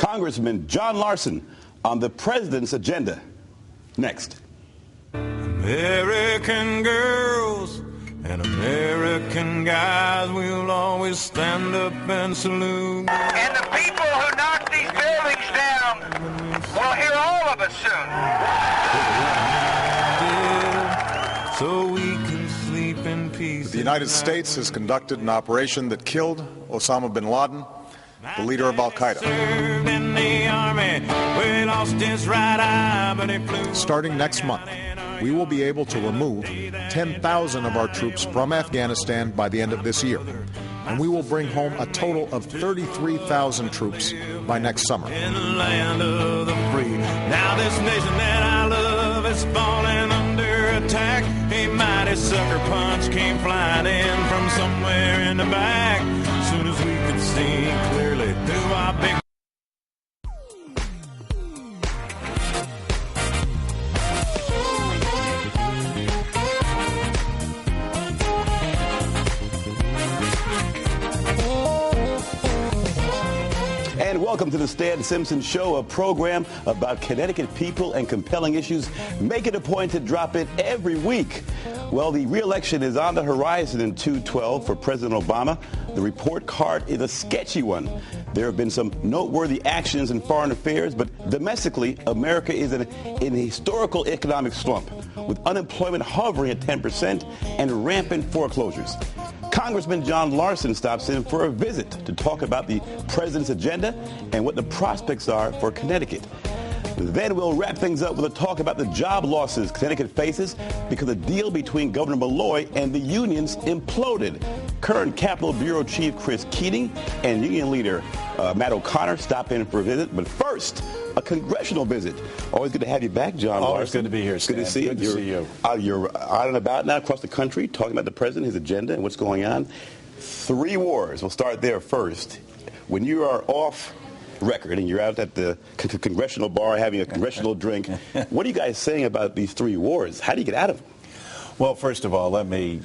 Congressman John Larson on the president's agenda. Next. American girls and American guys will always stand up and salute. And the people who knock these buildings down will hear all of us soon. So we can sleep in peace. The United States has conducted an operation that killed Osama bin Laden, the leader of Al-Qaeda. Starting next month, we will be able to remove 10,000 of our troops from Afghanistan by the end of this year. And we will bring home a total of 33,000 troops by next summer. In the land of the free. Now this nation that I love is falling under attack. A mighty sucker punch came flying in from somewhere in the back. Soon as we could see clearly through our big Welcome to the Stan Simpson Show, a program about Connecticut people and compelling issues. Make it a point to drop it every week. Well, the re-election is on the horizon in 2012 for President Obama. The report card is a sketchy one. There have been some noteworthy actions in foreign affairs, but domestically, America is in a historical economic slump, with unemployment hovering at 10% and rampant foreclosures. Congressman John Larson stops in for a visit to talk about the president's agenda and what the prospects are for Connecticut. Then we'll wrap things up with a talk about the job losses Connecticut faces because the deal between Governor Malloy and the unions imploded. Current Capitol Bureau Chief Chris Keating and union leader Matt O'Connor stop in for a visit. But first, a congressional visit. Always good to have you back, John Larson. Always good to be here, Stan. Good to see you. Good to see you. You're out and about now across the country talking about the president, his agenda, and what's going on. 3 wars. We'll start there first. When you are off record and you're out at the congressional bar having a congressional drink, what are you guys saying about these 3 wars? How do you get out of them? Well, first of all, let me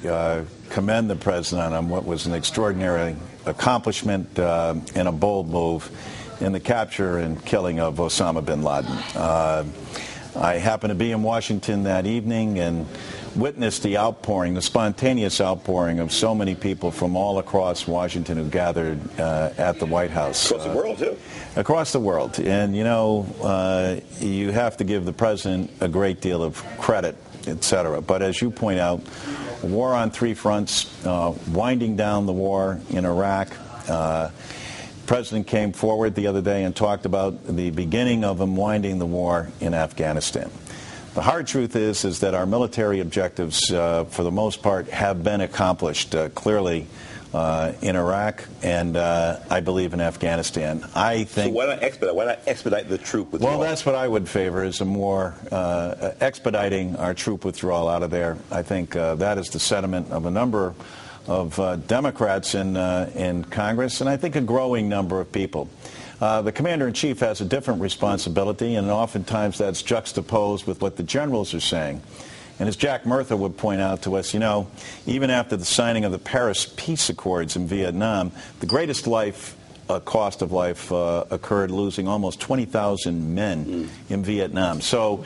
commend the president on what was an extraordinary accomplishment and a bold move in the capture and killing of Osama bin Laden. I happened to be in Washington that evening and witnessed the outpouring, the spontaneous outpouring of so many people from all across Washington who gathered at the White House. Across the world, too. Across the world. And, you know, you have to give the president a great deal of credit, etc. But as you point out, a war on 3 fronts, winding down the war in Iraq. The president came forward the other day and talked about the beginning of him winding the war in Afghanistan. The hard truth is that our military objectives, for the most part, have been accomplished clearly in Iraq and I believe in Afghanistan. I think. So why not expedite the troop withdrawal? Well, that's what I would favor, is a more expediting our troop withdrawal out of there. I think that is the sentiment of a number of Democrats in Congress, and I think a growing number of people. The commander-in-chief has a different responsibility, and oftentimes that's juxtaposed with what the generals are saying. And as Jack Murtha would point out to us, you know, even after the signing of the Paris Peace Accords in Vietnam, the greatest cost of life occurred, losing almost 20,000 men in Vietnam. So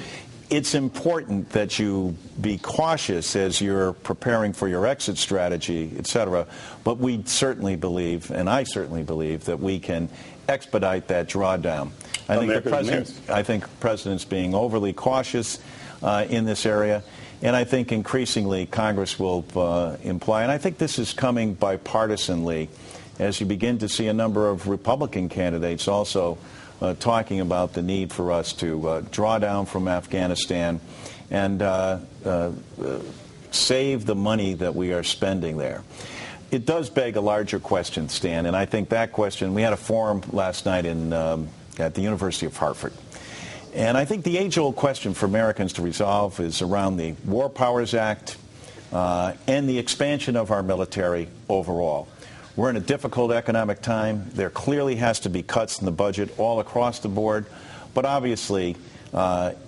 it's important that you be cautious as you're preparing for your exit strategy, etc. But we certainly believe, and I certainly believe, that we can expedite that drawdown. I think the president's being overly cautious in this area, and I think increasingly Congress will imply, and I think this is coming bipartisanly, as you begin to see a number of Republican candidates also talking about the need for us to draw down from Afghanistan and save the money that we are spending there. It does beg a larger question, Stan, and I think that question, we had a forum last night at the University of Hartford. And I think the age-old question for Americans to resolve is around the War Powers Act and the expansion of our military overall. We're in a difficult economic time. There clearly has to be cuts in the budget all across the board, but obviously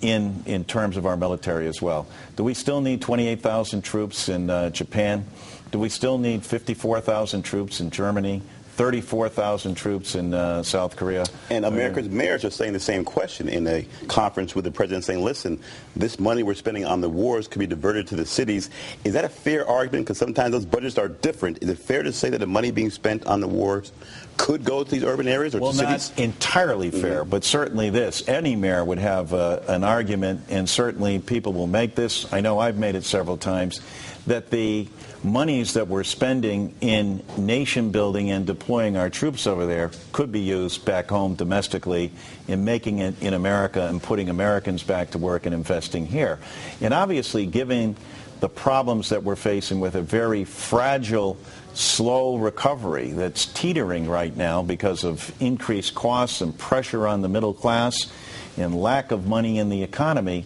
in terms of our military as well. Do we still need 28,000 troops in Japan? Do we still need 54,000 troops in Germany, 34,000 troops in South Korea. And America's mayors are saying the same question in a conference with the president, saying, listen, this money we're spending on the wars could be diverted to the cities. Is that a fair argument? Because sometimes those budgets are different. Is it fair to say that the money being spent on the wars could go to these urban areas or to cities? Not entirely fair, but certainly this. Any mayor would have an argument, and certainly people will make this. I know I've made it several times, that the monies that we're spending in nation building and deploying our troops over there could be used back home domestically in making it in America and putting Americans back to work and investing here. And obviously, given the problems that we're facing with a very fragile, slow recovery that's teetering right now because of increased costs and pressure on the middle class and lack of money in the economy,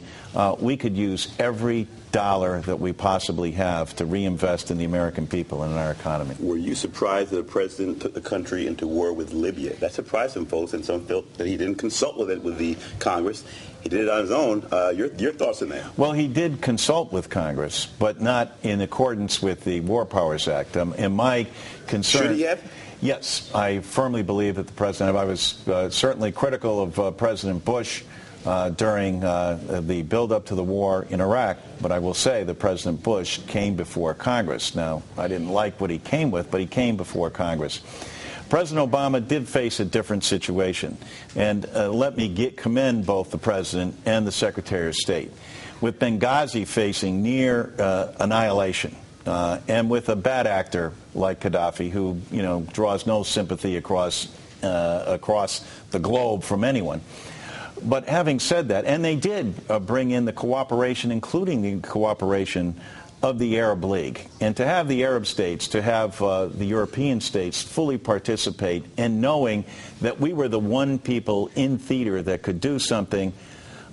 we could use every dollar that we possibly have to reinvest in the American people and in our economy. Were you surprised that the president took the country into war with Libya? That surprised some folks, and some felt that he didn't consult with the Congress. He did it on his own. Your thoughts on that? Well, he did consult with Congress, but not in accordance with the War Powers Act. And my concern... Should he have? Yes, I firmly believe that the president... I was certainly critical of President Bush during the build-up to the war in Iraq, but I will say that President Bush came before Congress. Now, I didn't like what he came with, but he came before Congress. President Obama did face a different situation, and let me commend both the President and the Secretary of State. With Benghazi facing near annihilation, and with a bad actor like Gaddafi, who draws no sympathy across the globe from anyone. But having said that, and they did bring in the cooperation, including the cooperation of the Arab League, and to have the Arab states, to have the European states fully participate, and knowing that we were the one people in theater that could do something,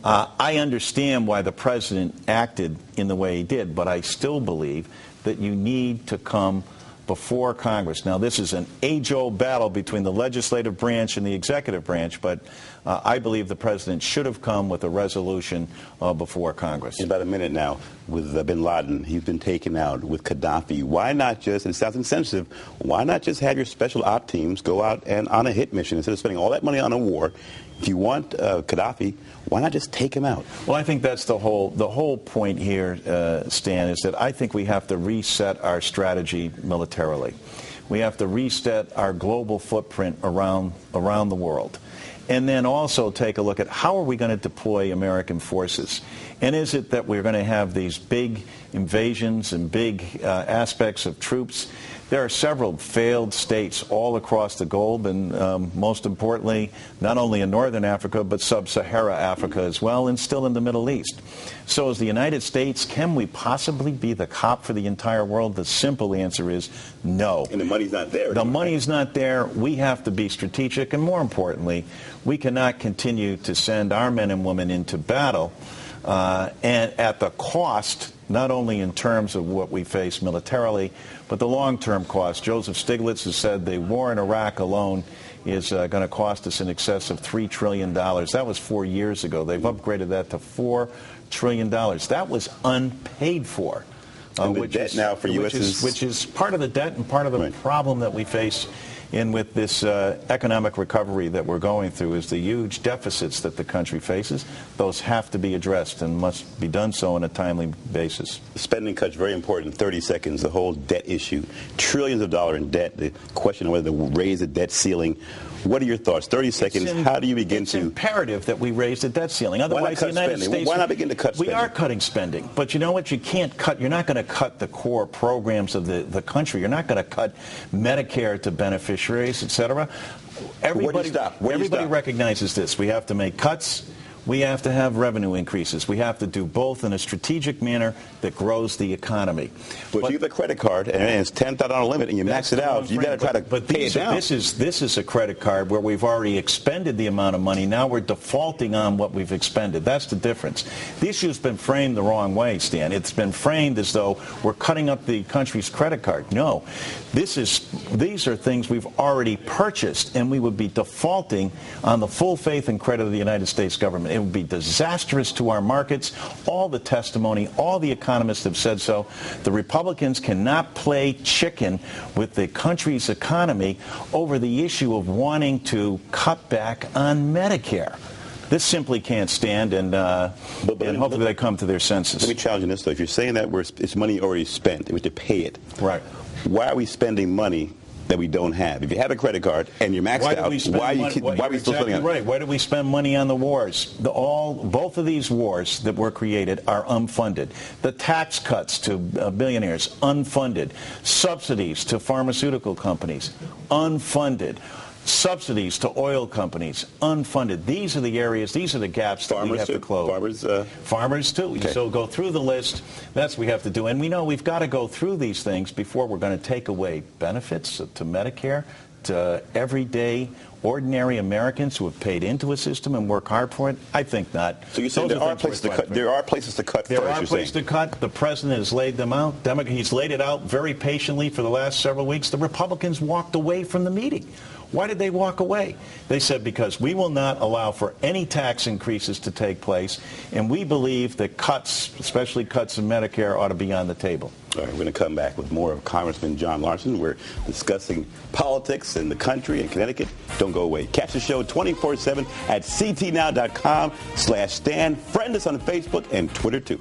I understand why the president acted in the way he did, but I still believe that you need to come before Congress. Now, this is an age-old battle between the legislative branch and the executive branch, but I believe the president should have come with a resolution before Congress. In about a minute now, with bin Laden, he's been taken out. With Gaddafi, why not just, and it sounds insensitive, why not just have your special op teams go out and on a hit mission instead of spending all that money on a war? If you want Gaddafi, why not just take him out? Well, I think that's the whole point here, Stan, is that I think we have to reset our strategy militarily. We have to reset our global footprint around the world. And then also take a look at how are we going to deploy American forces. And is it that we're going to have these big invasions and big aspects of troops? There are several failed states all across the globe, and most importantly, not only in northern Africa, but sub-Sahara Africa as well, and still in the Middle East. So as the United States, can we possibly be the cop for the entire world? The simple answer is no. And the money's not there. The money's not there. We have to be strategic, and more importantly, we cannot continue to send our men and women into battle and at the cost, not only in terms of what we face militarily, but the long-term cost. Joseph Stiglitz has said the war in Iraq alone is going to cost us in excess of $3 trillion. That was 4 years ago. They've upgraded that to $4 trillion. That was unpaid for. Which is part of the debt and part of the problem that we face with this economic recovery that we're going through is the huge deficits that the country faces. Those have to be addressed and must be done so on a timely basis. Spending cuts, very important. 30 seconds, the whole debt issue. Trillions of dollars in debt, the question of whether to raise the debt ceiling. What are your thoughts? 30 seconds, how do you begin to... It's imperative that we raise the debt ceiling. Otherwise, the United States... Why not begin to cut spending? We are cutting spending. But you know what? You can't cut... You're not going to cut the core programs of the country. You're not going to cut Medicare to beneficiaries, et cetera. Everybody recognizes this. We have to make cuts. We have to have revenue increases. We have to do both in a strategic manner that grows the economy. But if you have a credit card and it's $10,000 limit and you max it out, you got to try to pay it down. This is a credit card where we've already expended the amount of money. Now we're defaulting on what we've expended. That's the difference. The issue's been framed the wrong way, Stan. It's been framed as though we're cutting up the country's credit card. No. These are things we've already purchased, and we would be defaulting on the full faith and credit of the United States government. It would be disastrous to our markets. All the testimony, all the economists have said so. The Republicans cannot play chicken with the country's economy over the issue of wanting to cut back on Medicare. This simply can't stand, and hopefully they come to their senses. Let me challenge you this, though. If you're saying that it's money already spent, we have to pay it. Right. Why are we spending money that we don't have? If you have a credit card and you're maxed out, why are we still spending on it? Right. Why do we spend money on the wars? Both of these wars that were created are unfunded. The tax cuts to billionaires, unfunded. Subsidies to pharmaceutical companies, unfunded. Subsidies to oil companies, unfunded. These are the areas, these are the gaps that we have to close. Farmers too. Okay. So go through the list. That's what we have to do. And we know we've got to go through these things before we're going to take away benefits to Medicare, to everyday, ordinary Americans who have paid into a system and work hard for it. I think not. So you're saying there are places to cut. There are places to cut. There are places to cut. The president has laid them out. He's laid it out very patiently for the last several weeks. The Republicans walked away from the meeting. Why did they walk away? They said because we will not allow for any tax increases to take place, and we believe that cuts, especially cuts in Medicare, ought to be on the table. All right, we're going to come back with more of Congressman John Larson. We're discussing politics in the country and Connecticut. Don't go away. Catch the show 24/7 at ctnow.com/Stan. Friend us on Facebook and Twitter, too.